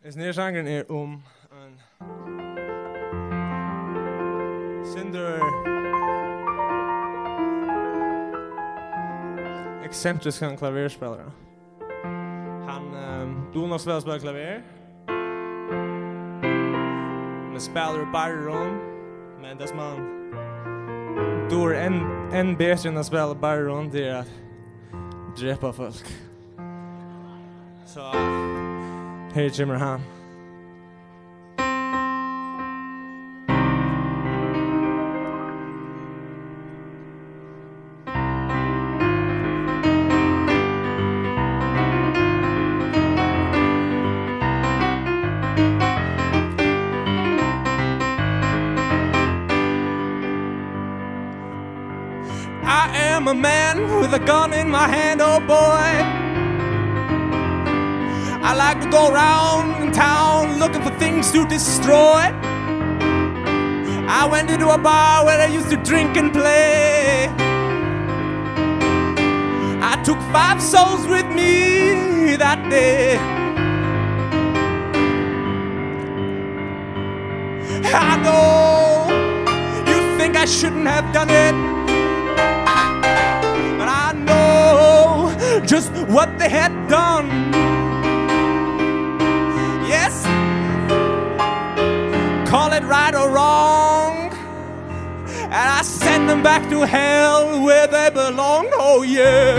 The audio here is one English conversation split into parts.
Is nere sangren en Cinder excentrisk klaverspelare. Han donar spela klaver. Men spelar baron, men det man då en bättre än att spela baron det är att drepa folk. Så här kommer han. I'm a man with a gun in my hand, oh boy. I like to go around in town looking for things to destroy. I went into a bar where I used to drink and play. I took 5 souls with me that day. I know you think I shouldn't have done it, but I know just what they had done. Yes, call it right or wrong, and I send them back to hell where they belong. Oh yeah.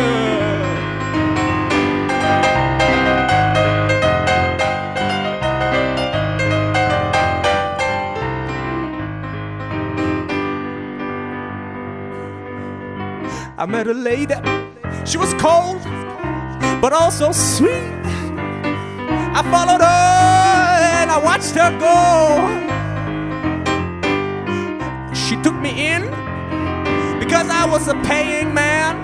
I met a lady, she was cold, but also sweet. I followed her and I watched her go. She took me in because I was a paying man.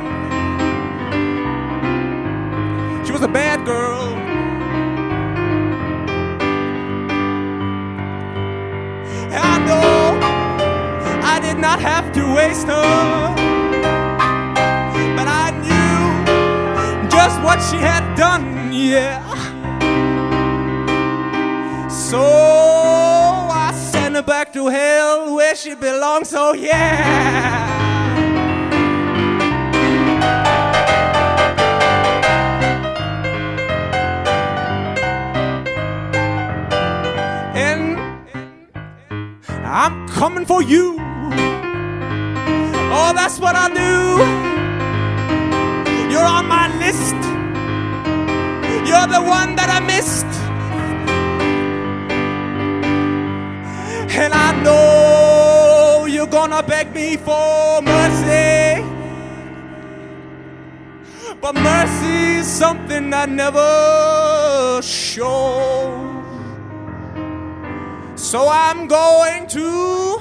She was a bad girl. I know I did not have to waste her, but I knew just what she had done, yeah. So I sent her back to hell where she belongs, oh yeah. And I'm coming for you. Oh, that's what I do. You're on my list. You're the one that I missed. And I know you're gonna beg me for mercy, but mercy is something I never show. So I'm going to